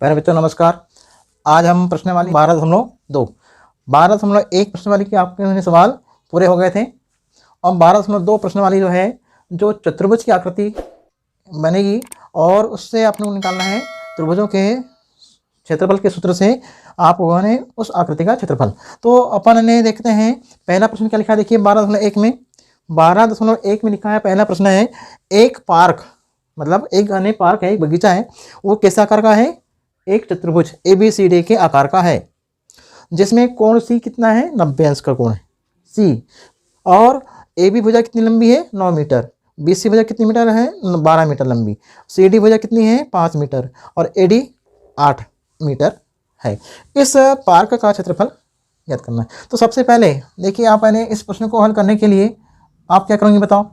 प्यारे बच्चों नमस्कार। आज हम प्रश्नावली 12.1 प्रश्नावली के आपके सवाल पूरे हो गए थे और 12.2 प्रश्नावली जो है जो चतुर्भुज की आकृति बनेगी और उससे आपने निकालना है त्रिभुजों के क्षेत्रफल के सूत्र से आपको ने उस आकृति का क्षेत्रफल। तो अपन ने देखते हैं पहला प्रश्न क्या लिखा है। देखिए 12.1 में 12.1 में लिखा है, पहला प्रश्न है एक पार्क, मतलब एक घने पार्क है, एक बगीचा है, वो कैसे आकार का है, एक चतुर्भुज ABCD के आकार का है जिसमें कोण C कितना है, 90 अंश का कोण है C, और AB भुजा कितनी लंबी है 9 मीटर, BC भुजा कितनी मीटर है 12 मीटर लंबी, CD भुजा कितनी है 5 मीटर और AD 8 मीटर है। इस पार्क का क्षेत्रफल याद करना है। तो सबसे पहले देखिए आपने इस प्रश्न को हल करने के लिए आप क्या करोगे बताओ।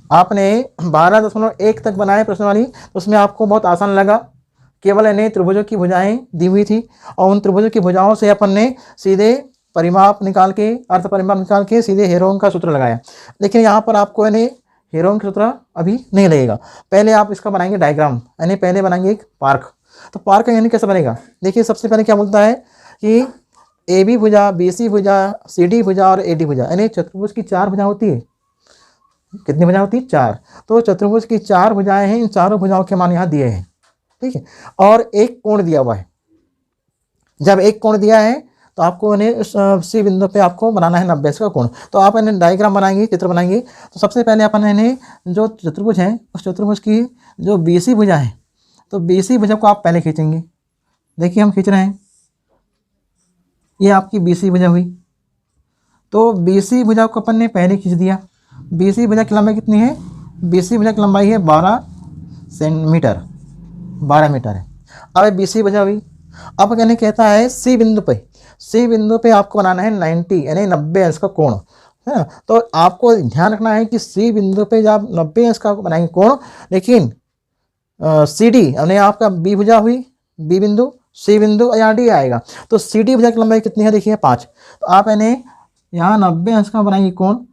आपने 12.1 तक बनाए प्रश्नावली, तो उसमें आपको बहुत आसान लगा, केवल इन्हें त्रिभुजों की भुजाएं दी हुई थी और उन त्रिभुजों की भुजाओं से अपन ने सीधे परिमाप निकाल के, अर्थ परिमाप निकाल के सीधे हेरोन का सूत्र लगाया। लेकिन यहाँ पर आपको इन्हें हेरोन का सूत्र अभी नहीं लगेगा, पहले आप इसका बनाएंगे डायग्राम, यानी पहले बनाएंगे एक पार्क। तो पार्क यानी कैसे बनेगा, देखिए सबसे पहले क्या बोलता है कि AB भुजा, BC भुजा, CD भुजा और AD भुजा, यानी चतुर्भुज की 4 भुजा होती है। कितनी भुजा होती है 4। तो चतुर्भुज की 4 भुजाएं हैं, इन चारों भुजाओं के मान यहाँ दिए हैं, ठीक है, और एक कोण दिया हुआ है। जब एक कोण दिया है तो आपको इन्हें C बिंदु पे आपको बनाना है 90 का कोण। तो आप इन्हें डायग्राम बनाएंगे, चित्र बनाएंगे। तो सबसे पहले अपन इन्हें जो चतुर्भुज है उस चतुर्भुज की जो BC भुजा है, तो BC भुजा को आप पहले खींचेंगे। देखिए हम खींच रहे हैं, ये आपकी BC भुजा हुई। तो BC भुजा को अपन ने पहले खींच दिया। BC भुजा की लंबाई कितनी है, BC भुजा की लंबाई है 12 सेंटीमीटर, 12 मीटर है। अब BC भुजा हुई। अब कहने कहता है C बिंदु पे आपको बनाना है 90 यानी 90 अंश का कोण, है ना। तो आपको ध्यान रखना है कि C बिंदु पे जब 90 अंश का बनाएंगे कोण, लेकिन CD यानी आपका B भुजा हुई, B बिंदु, C बिंदु यहाँ D आएगा। तो CD भुजा की लंबाई कितनी है, देखिए 5। तो आप इन्हें यहाँ 90 अंश का बनाएंगे कोण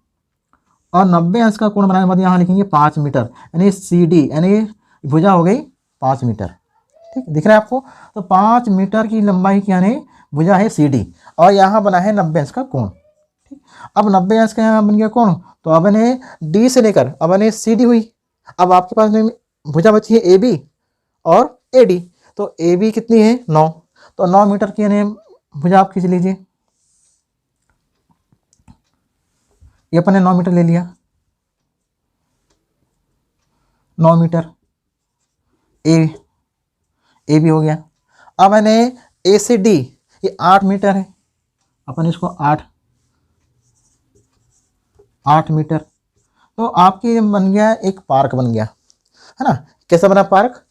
और 90 अंश का कोण बनाने के बाद यहाँ लिखेंगे 5 मीटर, यानी CD यानी भुजा हो गई 5 मीटर, ठीक दिख रहा है आपको। तो 5 मीटर की लंबाई की यानी भुजा है CD और यहाँ बना है 90 अंश का कोण, ठीक। अब 90 अंश का यहाँ बन गया कोण, तो अब इन्हें D से लेकर अब इन्हें CD हुई। अब आपके पास में भुजा बची है AB और AD। तो AB कितनी है 9, तो 9 मीटर की यानी भुजा आप खींच लीजिए। ये अपन ने 9 मीटर ले लिया, 9 मीटर ए भी हो गया। अब मैंने A से D ये 8 मीटर है, अपन इसको 8 मीटर। तो आपकी बन गया एक पार्क बन गया, है ना। कैसा बना पार्क,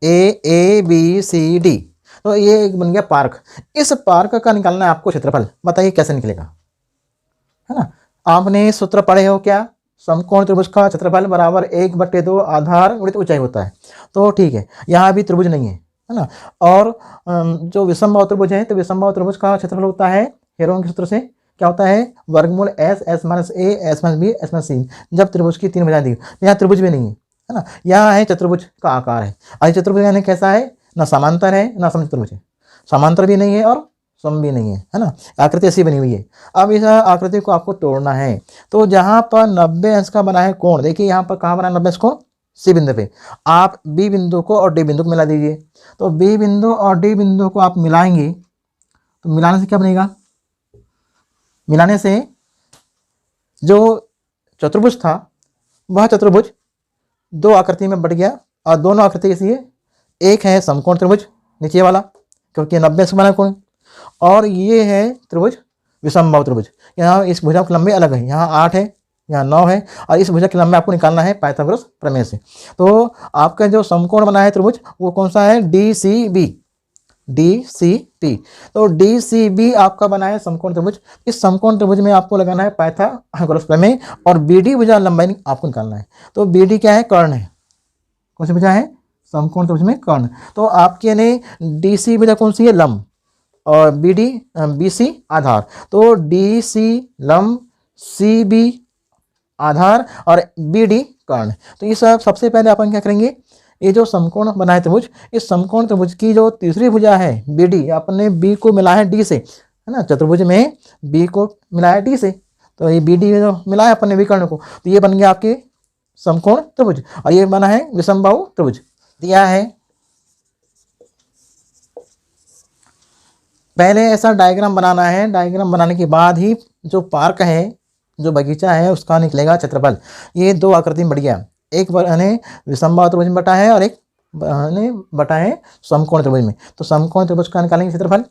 ABCD। तो ये एक बन गया पार्क। इस पार्क का निकालना है आपको क्षेत्रफल, बताइए कैसे निकलेगा, है ना। आपने सूत्र पढ़े हो क्या, समकोण त्रिभुज का क्षेत्रफल बराबर 1/2 आधार गुणित ऊंचाई होता है। तो ठीक है, यहाँ भी त्रिभुज नहीं है, है ना। और जो विषमबाहु त्रिभुज है, तो विषमबाहु त्रिभुज का क्षेत्रफल होता है हेरोन के सूत्र से, क्या होता है वर्गमूल S S - A S - B S - C, जब त्रिभुज की 3 भुजाएं दी। यहाँ त्रिभुज भी नहीं है ना, यहाँ है चतुर्भुज का आकार है। और चतुर्भुज यानी कैसा है, ना समांतर है ना समचतुर्भुज है, समांतर भी नहीं है और सम भी नहीं है ना, आकृति ऐसी बनी हुई है। अब इस आकृति को आपको तोड़ना है। तो जहाँ पर 90 अंश का बना है कोण, देखिए यहाँ पर कहाँ बना 90 अंश कोण, C बिंदु पे। आप B बिंदु को और D बिंदु को मिला दीजिए। तो B बिंदु और D बिंदु को आप मिलाएंगे, तो मिलाने से क्या बनेगा, मिलाने से जो चतुर्भुज था वह चतुर्भुज 2 आकृति में बढ़ गया और दोनों आकृति कैसी है, एक है समकोण त्रिभुज नीचे वाला क्योंकि 90 अंश बना कोण, और ये है त्रिभुज विषमबाहु त्रिभुज। यहाँ इस भुजा की लंबाई अलग है, यहाँ 8 है यहाँ 9 है, और इस भुजा की लंबाई आपको निकालना है पाइथागोरस प्रमेय से। तो आपका जो समकोण बना है त्रिभुज वो कौन सा है, DCB। तो DCB आपका बना है समकोण त्रिभुज। इस समकोण त्रिभुज में आपको लगाना है पाइथागोरस प्रमेय और BD भुजा लंबाई आपको निकालना है। तो BD क्या है, कर्ण है। कौन सी भुजा है, समकोण त्रिभुज में कर्ण। तो आपके यानी DC भुजा कौन सी है, लंब, और BC आधार। तो DC लंब, CB आधार और BD कर्ण। तो ये सब सबसे पहले अपन क्या करेंगे, ये जो समकोण बना है त्रिभुज, इस समकोण त्रिभुज की जो तीसरी भुजा है BD, अपने B को मिला है D से, है ना, चतुर्भुज में B को मिला है D से, तो ये BD जो मिला है अपने विकर्ण को, तो ये बन गया आपके समकोण त्रिभुज, और ये बना है विषमबाहु त्रिभुज। दिया है, पहले ऐसा डायग्राम बनाना है, डायग्राम बनाने के बाद ही जो पार्क है, जो बगीचा है, उसका निकलेगा क्षेत्रफल। ये दो आकृति में बढ़ गया, एक विषमबाहु त्रिभुज में बटा है और एक बटा है समकोण त्रिभुज में। तो समकोण त्रिभुज का निकालेंगे क्षेत्रफल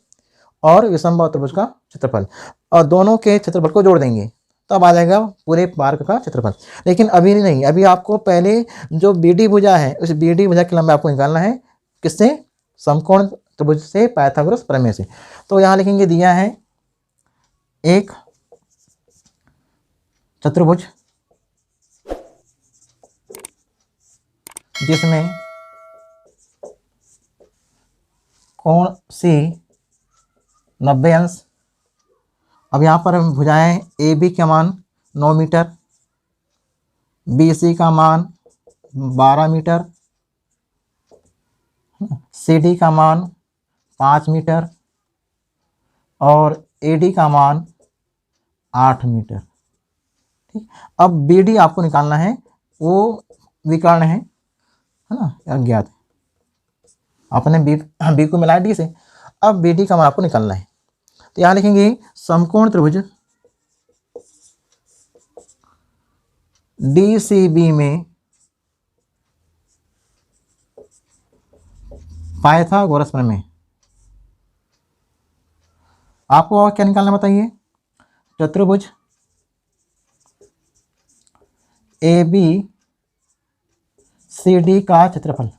और विषमबाहु त्रिभुज का क्षेत्रफल, और दोनों के क्षेत्रफल को जोड़ देंगे, तब आ जाएगा पूरे पार्क का क्षेत्रफल। लेकिन अभी नहीं, अभी आपको पहले जो BD भुजा है, उस BD भुजा की लंबाई आपको निकालना है, किससे? समकोण त्रिभुज से, पाइथागोरस प्रमेय से। तो यहाँ लिखेंगे, दिया है एक चतुर्भुज जिसमें कोण C 90 अंश। अब यहाँ पर भुजाएं AB का मान 9 मीटर, BC का मान 12 मीटर, CD का मान 5 मीटर और AD का मान 8 मीटर। ठीक, अब BD आपको निकालना है, वो विकर्ण है ना, अज्ञात है, आपने B को मिलाया D से, अब BD का मान आपको निकालना है। तो यहाँ लिखेंगे समकोण त्रिभुज DCB में पाइथागोरस प्रमेय। आपको और क्या निकालना बताइए? चतुर्भुज ABCD का क्षेत्रफल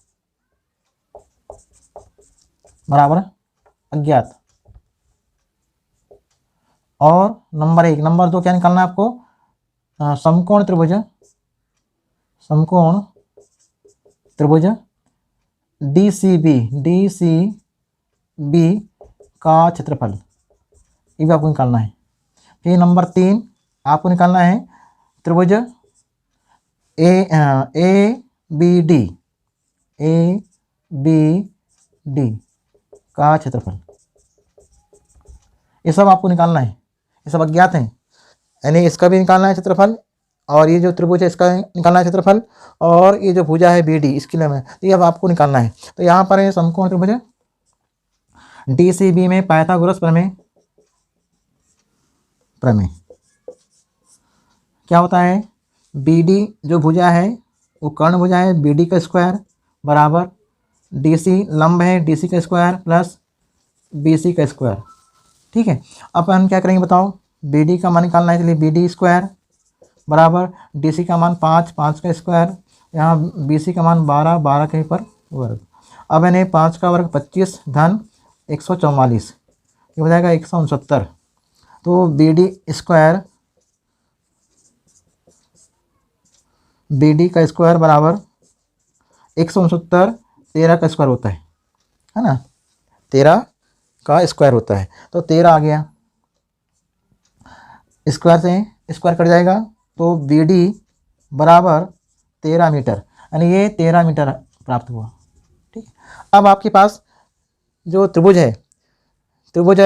बराबर अज्ञात, और नंबर 1, नंबर 2 क्या निकालना है आपको? समकोण त्रिभुज DCB का क्षेत्रफल, ये भी आपको निकालना है। फिर नंबर 3 आपको निकालना है त्रिभुज ABD का क्षेत्रफल। ये सब आपको निकालना है, ये सब अज्ञात हैं, यानी इसका भी निकालना है क्षेत्रफल, और ये जो त्रिभुज है इसका निकालना है क्षेत्रफल, और ये जो भुजा है BD इसके लिए में, तो ये अब आपको निकालना है। तो यहाँ पर है समकोण त्रिभुज DCB में पाइथागोरस प्रमेय क्या होता है? BD जो भुजा है वो कर्ण भुजा है, BD का स्क्वायर बराबर DC लंब है, DC का स्क्वायर प्लस BC का स्क्वायर। ठीक है, अब हम क्या करेंगे बताओ? BD का मान निकालना है, इसलिए BD स्क्वायर बराबर DC का मान 5 का स्क्वायर, यहाँ BC का मान 12 के पर वर्ग। अब इन्हें 5 का वर्ग 25 धन 144, ये हो जाएगा 169। तो BD का स्क्वायर बराबर 169, 13 का स्क्वायर होता है ना, 13 का स्क्वायर होता है, तो 13 आ गया, स्क्वायर से स्क्वायर कट जाएगा, तो BD बराबर 13 मीटर, यानी ये 13 मीटर प्राप्त हुआ। ठीक, अब आपके पास जो त्रिभुज है, त्रिभुज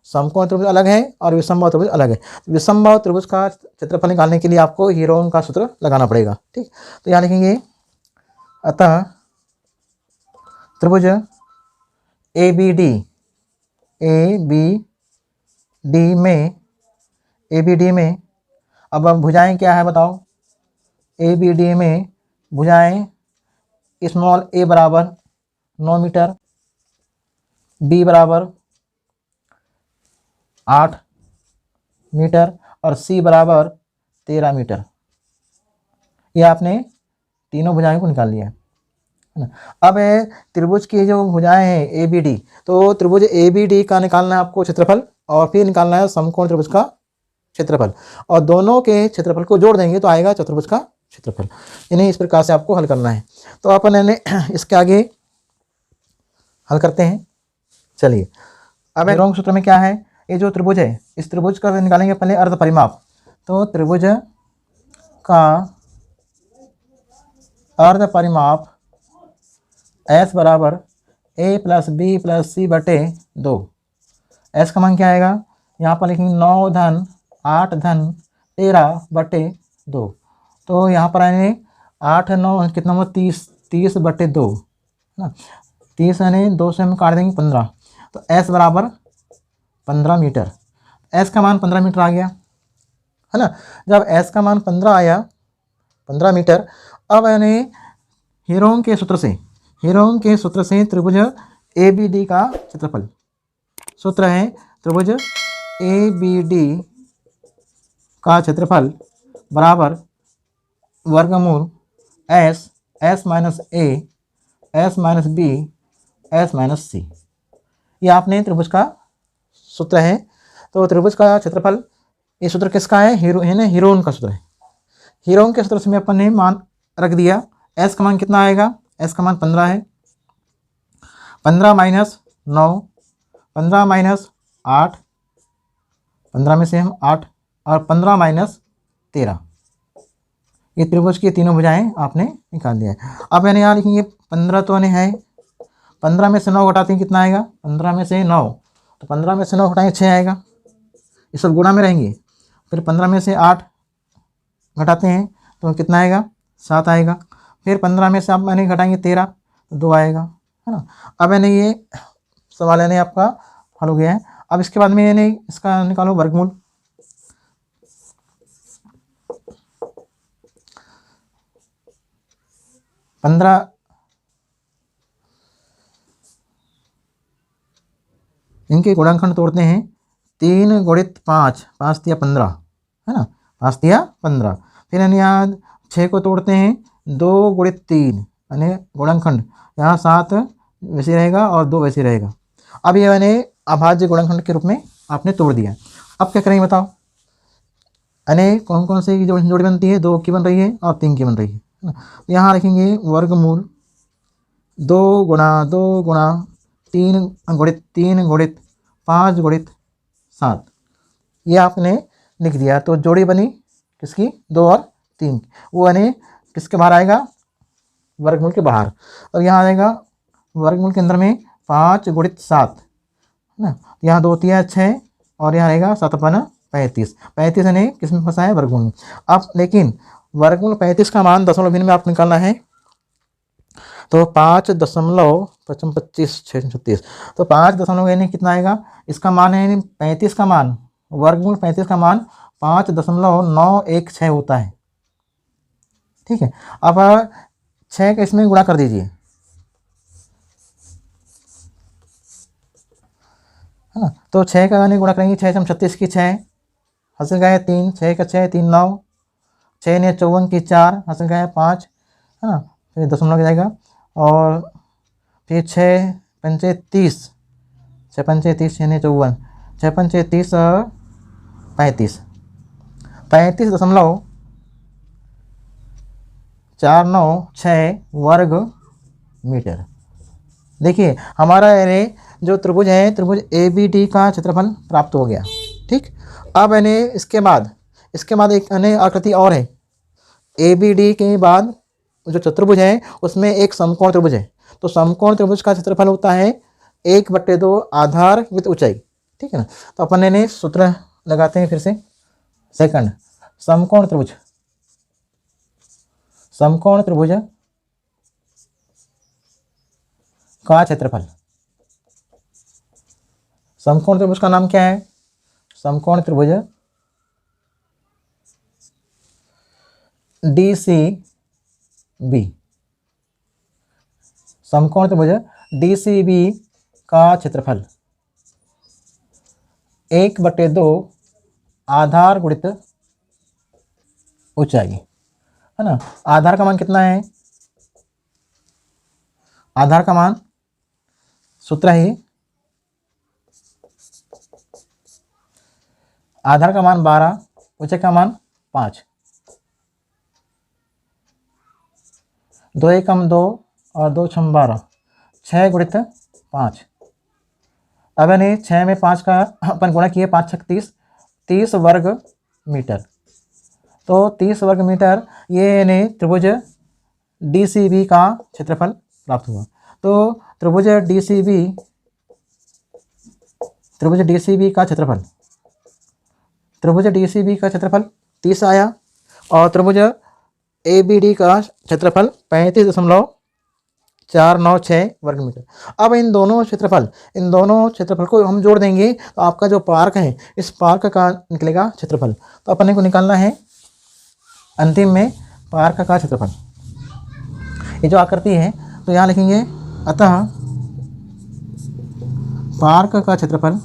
समकोण त्रिभुज अलग है और विषमबाहु त्रिभुज अलग है। विषमबाहु त्रिभुज का क्षेत्रफल निकालने के लिए आपको हीरोन का सूत्र लगाना पड़ेगा। ठीक, तो यहाँ लिखेंगे, अतः त्रिभुज ABD में अब भुजाएं क्या है बताओ? ABD में भुजाएं स्मॉल a बराबर 9 मीटर, B बराबर 8 मीटर और C बराबर 13 मीटर। ये आपने तीनों भुजाएं को निकाल लिया है ना। अब त्रिभुज की जो भुजाएं हैं ABD, तो त्रिभुज ABD का निकालना है आपको क्षेत्रफल, और फिर निकालना है समकोण त्रिभुज का क्षेत्रफल, और दोनों के क्षेत्रफल को जोड़ देंगे तो आएगा चतुर्भुज का क्षेत्रफल। इन्हें इस प्रकार से आपको हल करना है। तो अपन इसके आगे हल करते हैं। चलिए, अब रॉन्ग सूत्र में क्या है? ये जो त्रिभुज है, इस त्रिभुज का निकालेंगे पहले अर्ध परिमाप। तो त्रिभुज का अर्ध परिमाप एस बराबर ए प्लस बी प्लस सी बटे 2। एस का मान क्या आएगा, यहाँ पर लिखेंगे 9 धन 8 धन 13 बटे 2। तो यहाँ पर आएंगे 8 9 कितना हुआ 30, 30 बटे 2 है ना। 30 यानी 2 से हम काट देंगे 15, तो एस बराबर 15 मीटर। एस का मान 15 मीटर आ गया है ना। जब एस का मान 15 आया, 15 मीटर, अब यानी हीरों के सूत्र से त्रिभुज ए बी डी का क्षेत्रफल, सूत्र है त्रिभुज ए बी डी का क्षेत्रफल बराबर वर्गमूल S, S minus A, S minus B, S minus C. ये आपने त्रिभुज का सूत्र है। तो त्रिभुज का क्षेत्रफल, ये सूत्र किसका है, हीरोन का सूत्र है। हीरोन के सूत्र से में अपन ने मान रख दिया। एस का मान कितना आएगा, एस का मान 15 है। 15 माइनस 9, 15 माइनस 8, 15 में से हम 8, और 15 माइनस 13। ये त्रिभुज की तीनों भुजाएं आपने निकाल दिया है। अब यानी यहाँ लिखेंगे 15 तो है, 15 में से 9 घटाते हैं कितना आएगा, 15 में से 9, तो 15 में से 9 घटाएंगे 6 आएगा। ये सब गुणा में रहेंगे। फिर 15 में से 8 घटाते हैं तो कितना आएगा, 7 आएगा। फिर 15 में से आप मैंने घटाएंगे 13, तो 2 आएगा, है ना। अब यानी ये सवाल यानी आपका हल हो गया है। अब इसके बाद में यानी इसका निकालो वर्गमूल। पंद्रह इनके गुणनखंड तोड़ते हैं। 3 गुणित 5, 5 दिया 15 है ना, 5 दिया 15। फिर यानी यहाँ 6 को तोड़ते हैं, 2 गुणित 3 यानी गुणनखंड, यहाँ 7 वैसे रहेगा और 2 वैसे रहेगा। अब ये मैंने अभाज्य गुणनखंड के रूप में आपने तोड़ दिया। अब क्या करेंगे बताओ, यानी कौन कौन से जोड़ी बनती है, 2 की बन रही है और 3 की बन रही है ना। यहाँ लिखेंगे वर्गमूल 2 गुणा 2 गुणा 3 गुणित 3 गुणित 5 गुणित 7। ये आपने लिख दिया। तो जोड़ी बनी किसकी, 2 और 3, वो यानी किसके बाहर आएगा, वर्गमूल के बाहर। और यहाँ आएगा वर्गमूल के अंदर में 5 गुणित 7 है ना। यहाँ 2 तिया 6 और यहाँ रहेगा 7 अपना 35। 35 यानी किस में फंसा है, वर्गमूल में। अब लेकिन वर्गमूल 35 का मान दशमलव भिन्न में आप निकालना है। तो 5.25 6 36, तो 5 दशमलव यानी कितना आएगा, इसका मान है 35 का मान, वर्गमूल 35 का मान 5.916 होता है। ठीक है। अब 6 का इसमें गुणा कर दीजिए, है ना। तो 6 का यानी गुणा करेंगे, 6 से हम 36 की 6 हासिल गए 3, 6 का 6 3 9, 6 ने 54 की 4 हासिल गए 5 है ना। फिर दशमलव हो जाएगा और फिर 6 पंचे 30, 6 पंचे 30 यानी 54, 6 पंचे 30 35, 35.496 वर्ग मीटर। देखिए हमारा यानी जो त्रिभुज है, त्रिभुज ए बी डी का क्षेत्रफल प्राप्त हो गया। ठीक। अब यानी इसके बाद एक अन्य आकृति और है। ए बी डी के बाद जो चतुर्भुज है उसमें एक समकोण त्रिभुज है। तो समकोण त्रिभुज का क्षेत्रफल होता है 1/2 आधार विद ऊंचाई। ठीक है ना। तो अपन ने सूत्र लगाते हैं फिर से। सेकंड, समकोण त्रिभुज का क्षेत्रफल। समकोण त्रिभुज का नाम क्या है, समकोण त्रिभुज DCB। समकोण त्रिभुज DCB का क्षेत्रफल 1/2 आधार गुणित ऊंचाई, है ना। आधार का मान कितना है, आधार का मान सूत्र है, आधार का मान 12, ऊंचाई का मान 5, 2 एकम 2 और 2 छम 12, 6 गुणित 5। अब यानी 6 में 5 का अपन गुणा किए, 5 छक 30, 30 वर्ग मीटर। तो 30 वर्ग मीटर ये यानी त्रिभुज DCB का क्षेत्रफल प्राप्त हुआ। तो त्रिभुज DCB का क्षेत्रफल, त्रिभुज DCB का क्षेत्रफल 30 आया और त्रिभुज ABD का क्षेत्रफल 35.496 वर्ग मीटर। अब इन दोनों क्षेत्रफल को हम जोड़ देंगे तो आपका जो पार्क है इस पार्क का निकलेगा क्षेत्रफल। तो अपने को निकालना है अंतिम में पार्क का क्षेत्रफल। ये जो आकृति है तो यहाँ लिखेंगे अतः पार्क का क्षेत्रफल,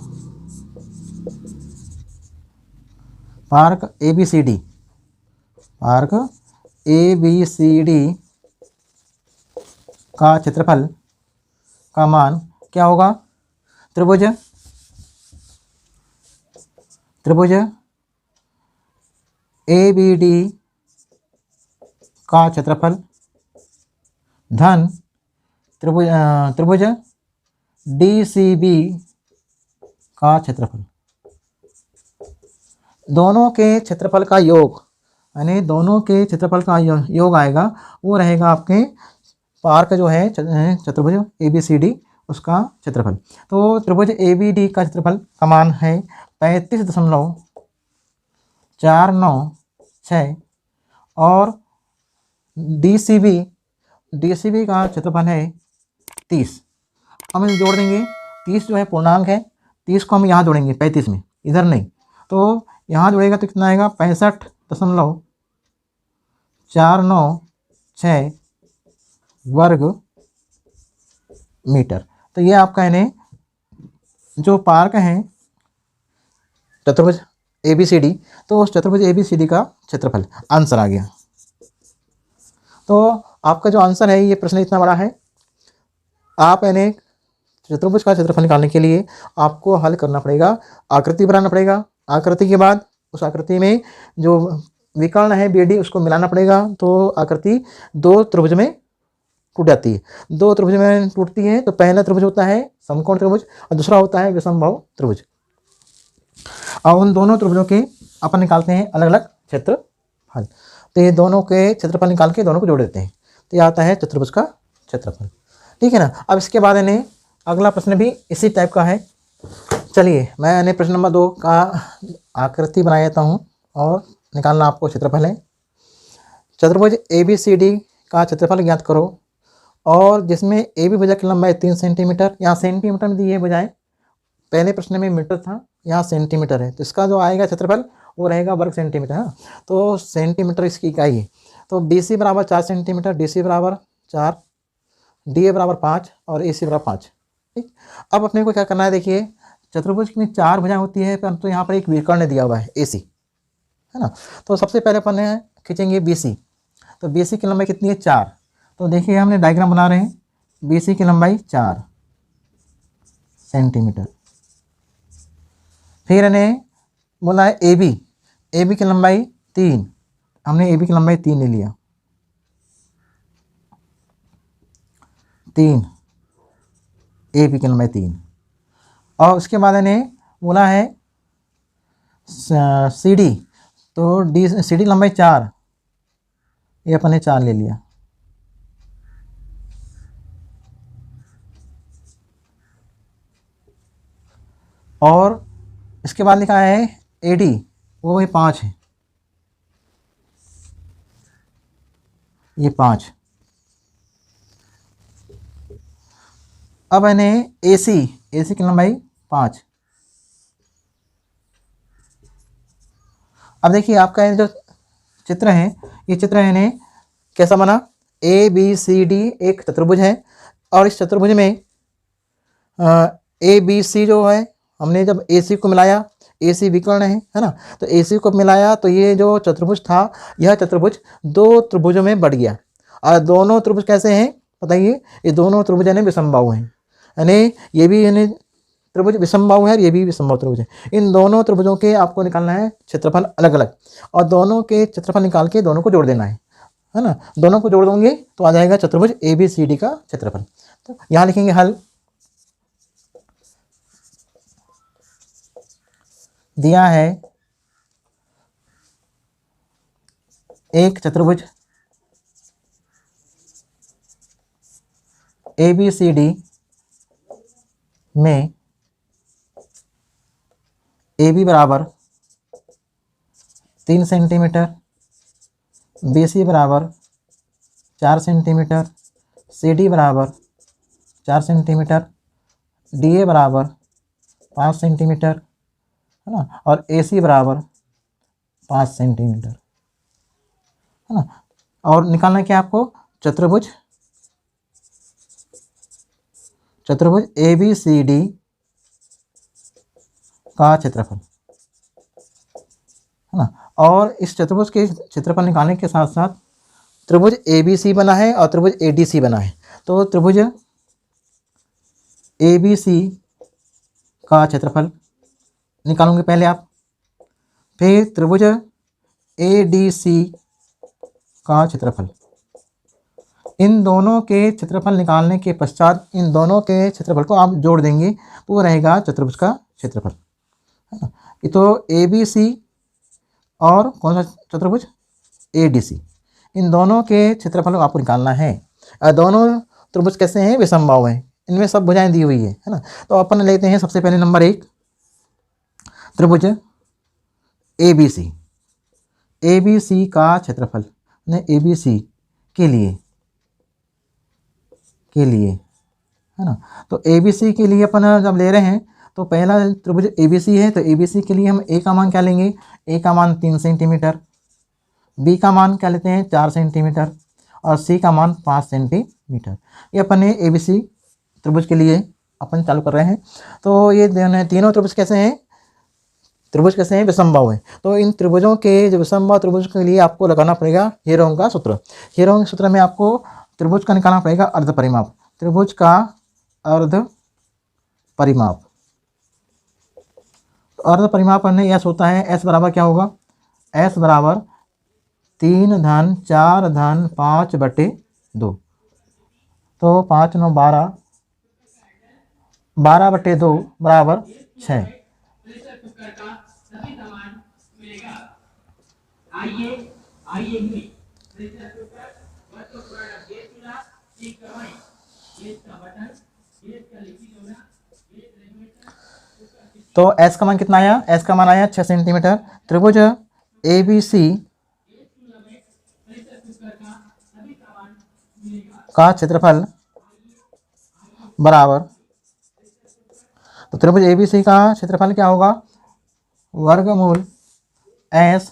पार्क ABCD, पार्क ABCD का क्षेत्रफल का मान क्या होगा? त्रिभुज ABD का क्षेत्रफल धन त्रिभुज DCB का क्षेत्रफल, दोनों के क्षेत्रफल का योग, यानी दोनों के क्षेत्रफल का योग आएगा, वो रहेगा आपके पार्क जो है चतुर्भुज ABCD उसका क्षेत्रफल। तो त्रिभुज ABD का क्षेत्रफल का मान है 35.496 और DCB का क्षेत्रफल है 30। हम इसे जोड़ देंगे, 30 जो है पूर्णांक है, 30 को हम यहाँ जोड़ेंगे 35 में, इधर नहीं, तो यहाँ जोड़ेगा तो कितना आएगा 65.496 वर्ग मीटर। तो ये आपका यानी जो पार्क है चतुर्भुज ABCD, तो उस चतुर्भुज ABCD का क्षेत्रफल आंसर आ गया। तो आपका जो आंसर है ये प्रश्न इतना बड़ा है, आप यानी चतुर्भुज का क्षेत्रफल निकालने के लिए आपको हल करना पड़ेगा, आकृति बनाना पड़ेगा, आकृति के बाद उस आकृति में जो विकर्ण है BD उसको मिलाना पड़ेगा, तो आकृति दो त्रिभुज में टूट जाती है। दो त्रिभुज में टूटती है तो पहला त्रिभुज होता है समकोण त्रिभुज और दूसरा होता है विषमबाहु त्रिभुज। और उन दोनों त्रिभुजों के अपन निकालते हैं अलग अलग क्षेत्रफल। तो ये दोनों के क्षेत्रफल निकाल के दोनों को जोड़ देते हैं, तो ये आता है चतुर्भुज का क्षेत्रफल। ठीक है ना। अब इसके बाद इन्हें अगला प्रश्न भी इसी टाइप का है। चलिए मैं इन्हें प्रश्न नंबर 2 का आकृति बना देता हूँ और निकालना आपको क्षेत्रफल है। चतुर्भुज ABCD का क्षेत्रफल ज्ञात करो और जिसमें AB भुजा की लंबाई 3 सेंटीमीटर, यहाँ सेंटीमीटर में दी है बजाय, पहले प्रश्न में मीटर था, यहाँ सेंटीमीटर है, तो इसका जो आएगा क्षेत्रफल वो रहेगा वर्ग सेंटीमीटर। हाँ, तो सेंटीमीटर इसकी इकाई है। तो BC बराबर 4 सेंटीमीटर, DC बराबर 4, DA बराबर 5 और AC बराबर 5। ठीक, अब अपने को क्या करना है, देखिए चतुर्भुज में 4 भुजाएं होती है, परंतु तो यहाँ पर एक विकर्ण दिया हुआ है AC, है ना। तो सबसे पहले अपन खींचेंगे BC। तो BC की लंबाई कितनी है 4। तो देखिए हमने डायग्राम बना रहे हैं, BC की लंबाई 4 सेंटीमीटर। फिर इन्हें बोला है AB की लंबाई 3, हमने AB की लंबाई 3 ले लिया, 3 AB की लंबाई 3। और उसके बाद इन्हें बोला है CD, तो CD लंबाई 4, ये अपन ने 4 ले लिया। और इसके बाद लिखा है AD, वो 5 है, ये 5। अब इन्हें AC की लंबाई 5। अब देखिए आपका ये जो चित्र है, ये चित्र है इन्हें कैसा बना, ABCD एक चतुर्भुज है और इस चतुर्भुज में ABC जो है, हमने जब AC को मिलाया, AC विकर्ण है ना, तो AC को मिलाया तो ये जो चतुर्भुज था, यह चतुर्भुज 2 त्रिभुजों में बढ़ गया। और दोनों त्रिभुज कैसे हैं बताइए, ये दोनों त्रिभुज यानी विषमबाहु हैं, यानी ये भी यानी त्रिभुज विषमबाहु है और ये भी विषमबाहु त्रिभुज है। इन दोनों त्रिभुजों के आपको निकालना है क्षेत्रफल अलग अलग, और दोनों के क्षेत्रफल निकाल के दोनों को जोड़ देना है ना। दोनों को जोड़ दोगे तो आ जाएगा चतुर्भुज ABCD का क्षेत्रफल। तो यहाँ लिखेंगे हल। दिया है एक चतुर्भुज ABCD में AB बराबर 3 सेंटीमीटर, BC बराबर 4 सेंटीमीटर, CD बराबर 4 सेंटीमीटर, DA बराबर 5 सेंटीमीटर, है ना, और AC बराबर 5 सेंटीमीटर, है ना। और निकालना क्या आपको, चतुर्भुज ABCD का क्षेत्रफल, है ना। और इस चतुर्भुज के क्षेत्रफल निकालने के साथ साथ त्रिभुज ABC बना है और त्रिभुज ADC बना है। तो त्रिभुज ABC का क्षेत्रफल निकालोगे पहले आप, फिर त्रिभुज ADC का क्षेत्रफल। इन दोनों के क्षेत्रफल निकालने के पश्चात इन दोनों के क्षेत्रफल को आप जोड़ देंगे, वो रहेगा चतुर्भुज का क्षेत्रफल, है ना। ये तो ABC और कौन सा चतुर्भुज, ADC, इन दोनों के क्षेत्रफल को आपको निकालना है। दोनों त्रिभुज कैसे हैं, विषमबाहु हैं, इनमें सब भुजाएं दी हुई है ना। तो अपन लेते हैं सबसे पहले नंबर 1 त्रिभुज ABC का क्षेत्रफल, ABC के लिए, है ना। तो ABC के लिए अपन जब ले रहे हैं तो पहला त्रिभुज ABC है, तो ABC के लिए हम A का मान क्या लेंगे, A का मान 3 सेंटीमीटर, B का मान क्या लेते हैं 4 सेंटीमीटर और C का मान 5 सेंटीमीटर। ये अपन ने ABC त्रिभुज के लिए अपन चालू कर रहे हैं। तो ये तीनों त्रिभुज कैसे हैं, विषमबाहु हैं। तो इन त्रिभुजों के जो विषमबाहु त्रिभुज के लिए आपको लगाना पड़ेगा हीरों का सूत्र। हीरों के सूत्र में आपको त्रिभुज का निकालना पड़ेगा अर्ध परिमाप, त्रिभुज का अर्ध परिमाप। तो अर्ध परिमाप करने यस होता है, S बराबर क्या होगा, S बराबर 3 धन 4 धन 5/2। तो 5 9 12, 12/2 बराबर 6। तो S का मान कितना आया, S का मान आया 6 सेंटीमीटर। त्रिभुज ABC का क्षेत्रफल बराबर, तो त्रिभुज ABC का क्षेत्रफल क्या होगा, वर्गमूल S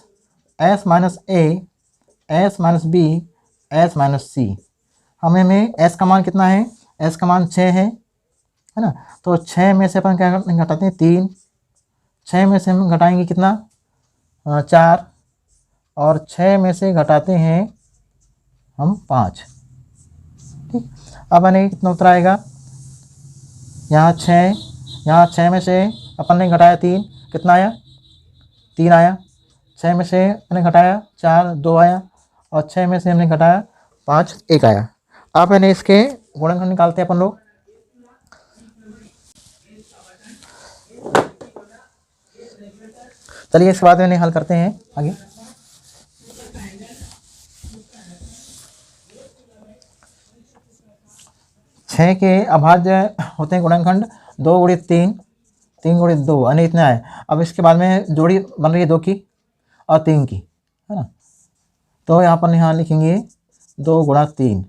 minus A, S minus B, S minus C। हमें S का मान कितना है, S का मान 6 है ना। तो 6 में से अपन क्या घटाते हैं 3, 6 में से हम घटाएंगे कितना 4, और 6 में से घटाते हैं हम 5। ठीक, अब हमें कितना उत्तर आएगा, यहाँ 6 में से अपन ने घटाया 3, कितना आया 3 आया। 6 में से हमने घटाया 4, 2 आया, और 6 में से हमने घटाया 5, 1 आया। अब मैंने इसके गुणनखंड निकालते हैं अपन लोग। चलिए इसके बाद मैंने हल करते हैं आगे। छः के अभाज्य होते हैं गुणनखंड 2 गुणित 3, 3 गुणित 2, यानी इतना है। अब इसके बाद में जोड़ी बन रही है 2 की और 3 की, है ना। तो यहाँ पर यहाँ लिखेंगे 2 गुणा 3,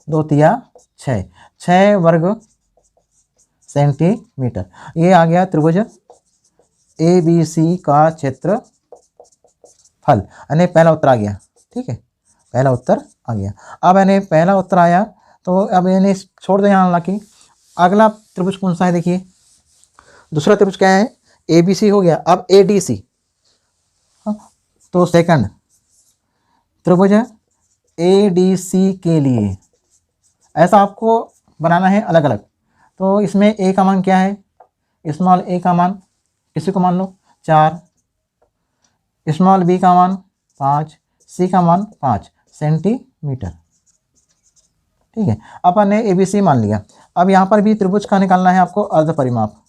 2 तिया 6, 6 वर्ग सेंटीमीटर। ये आ गया त्रिभुज ABC का क्षेत्रफल, यानी पहला उत्तर आ गया। ठीक है, पहला उत्तर आ गया। अब यानी पहला उत्तर आया, तो अब यानी छोड़ दें यहाँ, हालांकि अगला त्रिभुज कौन सा है देखिए। दूसरा त्रिभुज क्या है, ABC हो गया। अब ADC, तो सेकंड त्रिभुज ADC के लिए ऐसा आपको बनाना है अलग अलग। तो इसमें A का मान क्या है, स्मॉल a का मान किसी को मान लो 4, स्मॉल b का मान 5, c का मान 5 सेंटीमीटर। ठीक है, अपन ने ABC मान लिया। अब यहाँ पर भी त्रिभुज का निकालना है आपको अर्ध परिमाप।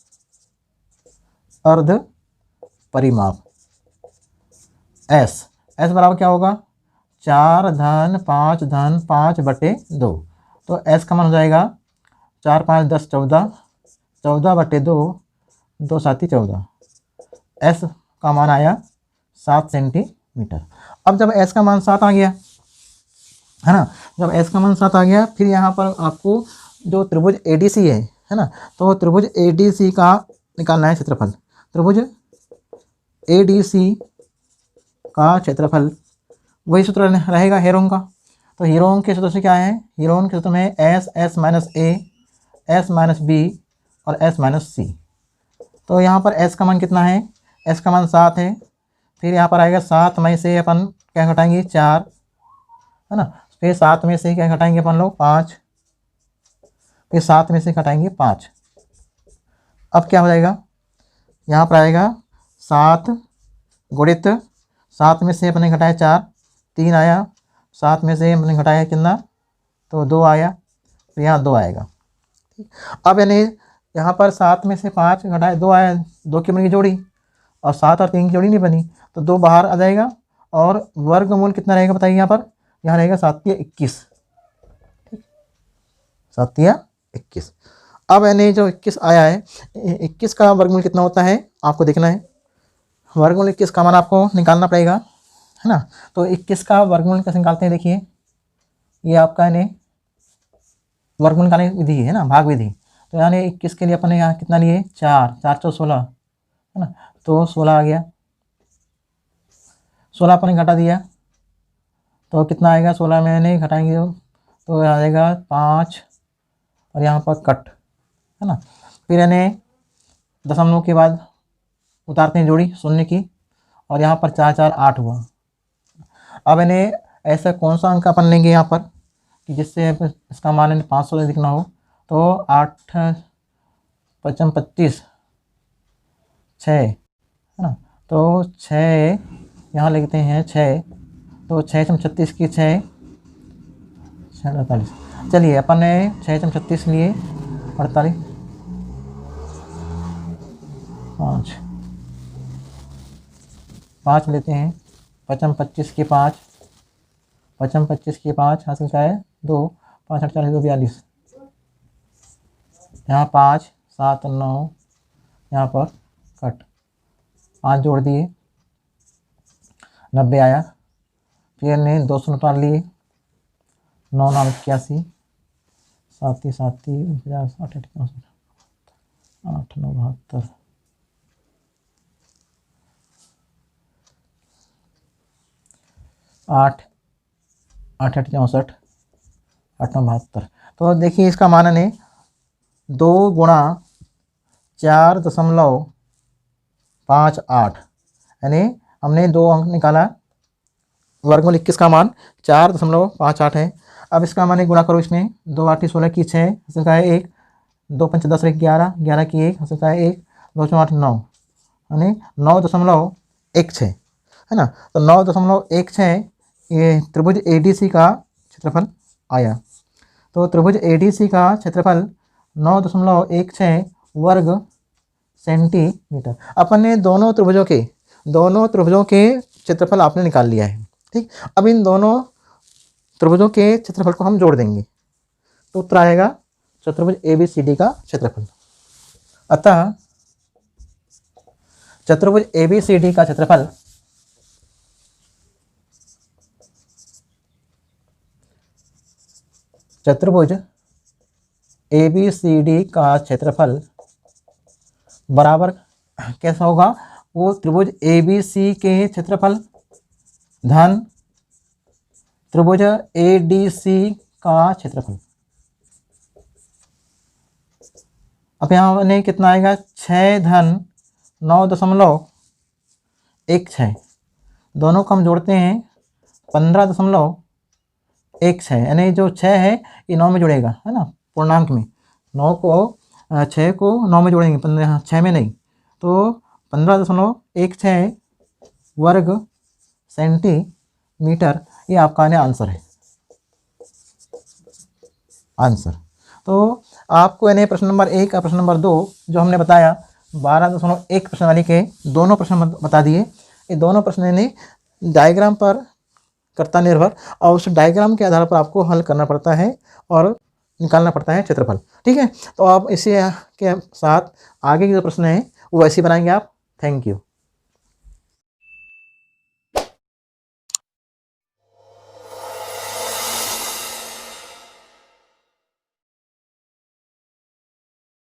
S बराबर क्या होगा, 4 धन 5 धन 5/2। तो S का मान हो जाएगा 4 5 10 14, 14/2, 2 7 14। एस का मान आया 7 सेंटीमीटर। अब जब एस का मान 7 आ गया है ना, जब एस का मान 7 आ गया, फिर यहाँ पर आपको जो त्रिभुज एडीसी है ना, तो त्रिभुज एडीसी का निकालना है क्षेत्रफल। त्रिभुज एडीसी का क्षेत्रफल वही सूत्र रहेगा हेरोन का। तो हेरोन के सूत्र से क्या है, हेरोन के सूत्र में S, S minus A, S minus B और एस माइनस सी। तो यहाँ पर एस का मान कितना है, एस का मान 7 है। फिर यहाँ पर आएगा 7 में से अपन क्या घटाएंगे 4 है ना, फिर 7 में से क्या घटाएंगे अपन लोग 5, फिर 7 में से घटाएंगे 5। अब क्या हो जाएगा, यहाँ पर आएगा 7 गुणित 7 में से अपने घटाया 4, 3 आया, 7 में से हमने घटाया कितना, तो 2 आया, तो यहाँ 2 आएगा। अब यानी यहाँ पर 7 में से 5 घटाया 2 आया, 2 की बनी जोड़ी, और 7 और 3 की जोड़ी नहीं बनी, तो 2 बाहर आ जाएगा। और वर्गमूल कितना रहेगा बताइए, यहाँ रहेगा 7 या 21, 7 या 21। अब यानी जो 21 आया है, 21 का वर्गमूल कितना होता है आपको देखना है। वर्गमूल 21 का मान आपको निकालना पड़ेगा है ना। तो 21 का वर्गमूल कैसे निकालते हैं, देखिए ये आपका यानी वर्गमूल निकालने की विधि है ना, भाग विधि। तो यानी 21 के लिए अपन यहाँ कितना लिए 4, 4 4 16 है ना, तो 16 आ गया। 16 अपन घटा दिया तो कितना आएगा, 16 में नहीं घटाएंगे तो आ जाएगा 5, और यहाँ पर कट है ना। फिर यानी दशमलव के बाद उतारते हैं जोड़ी शून्य की, और यहाँ पर 4 4 8 हुआ। अब यानी ऐसा कौन सा अंक अपन लेंगे यहाँ पर कि जिससे इसका मान 516 दिखना हो, तो 8 5 25 6 है ना, तो 6 यहाँ लिखते हैं 6, तो 6 36 की 6 48। चलिए अपन ने 6 36 लिए 48, 5 लेते हैं, 5 25 की 5, 5 25 की 5 हासिल का है 2, 5 48 2 42, यहाँ 5 7 9, यहाँ पर कट 5 जोड़ दिए 90 आया। फिर ने 200 उतार लिए, 9 9 81, 7 7 50 8 8 9 72, 8 8 8 64, 8 9 72। तो देखिए इसका मान है 2 गुणा 4.58, यानी हमने 2 अंक निकाला। वर्गमूल 21 का मान 4.58 है। अब इसका मान गुणा करो, इसमें 2 8 16 की 6 इसका है 1, 2 5 10 11, 11 की 1 इसका है 1, 2 8 9, यानी 9.16 है ना। तो 9.16 ये त्रिभुज एडीसी का क्षेत्रफल आया। तो त्रिभुज एडीसी का क्षेत्रफल 9.16 वर्ग सेंटीमीटर। अपन ने दोनों त्रिभुजों के क्षेत्रफल आपने निकाल लिया है, ठीक। अब इन दोनों त्रिभुजों के क्षेत्रफल को हम जोड़ देंगे, तो उत्तर आएगा चतुर्भुज ABCD का क्षेत्रफल। अतः चतुर्भुज ABCD का क्षेत्रफल बराबर कैसा होगा, वो त्रिभुज ABC के क्षेत्रफल धन त्रिभुज ADC का क्षेत्रफल। अब यहाँ ने कितना आएगा 6 धन 9.16, दोनों को हम जोड़ते हैं 15.16, यानी जो 6 है ये 9 में जुड़ेगा है ना, पूर्णांक में 9 को 6 को 9 में जोड़ेंगे, 6 में नहीं, तो 15.16 वर्ग सेंटीमीटर, ये आपका आंसर है, आंसर। तो आपको यानी प्रश्न नंबर 1 और प्रश्न नंबर 2 जो हमने बताया 12.1 प्रश्नावली के दोनों प्रश्न बता दिए। ये दोनों प्रश्न यानी डायग्राम पर करता निर्भर, और उस डायग्राम के आधार पर आपको हल करना पड़ता है, और निकालना पड़ता है क्षेत्रफल। ठीक है, तो आप इसी के साथ आगे के जो प्रश्न हैं वो वैसे ही बनाएंगे आप। Thank you.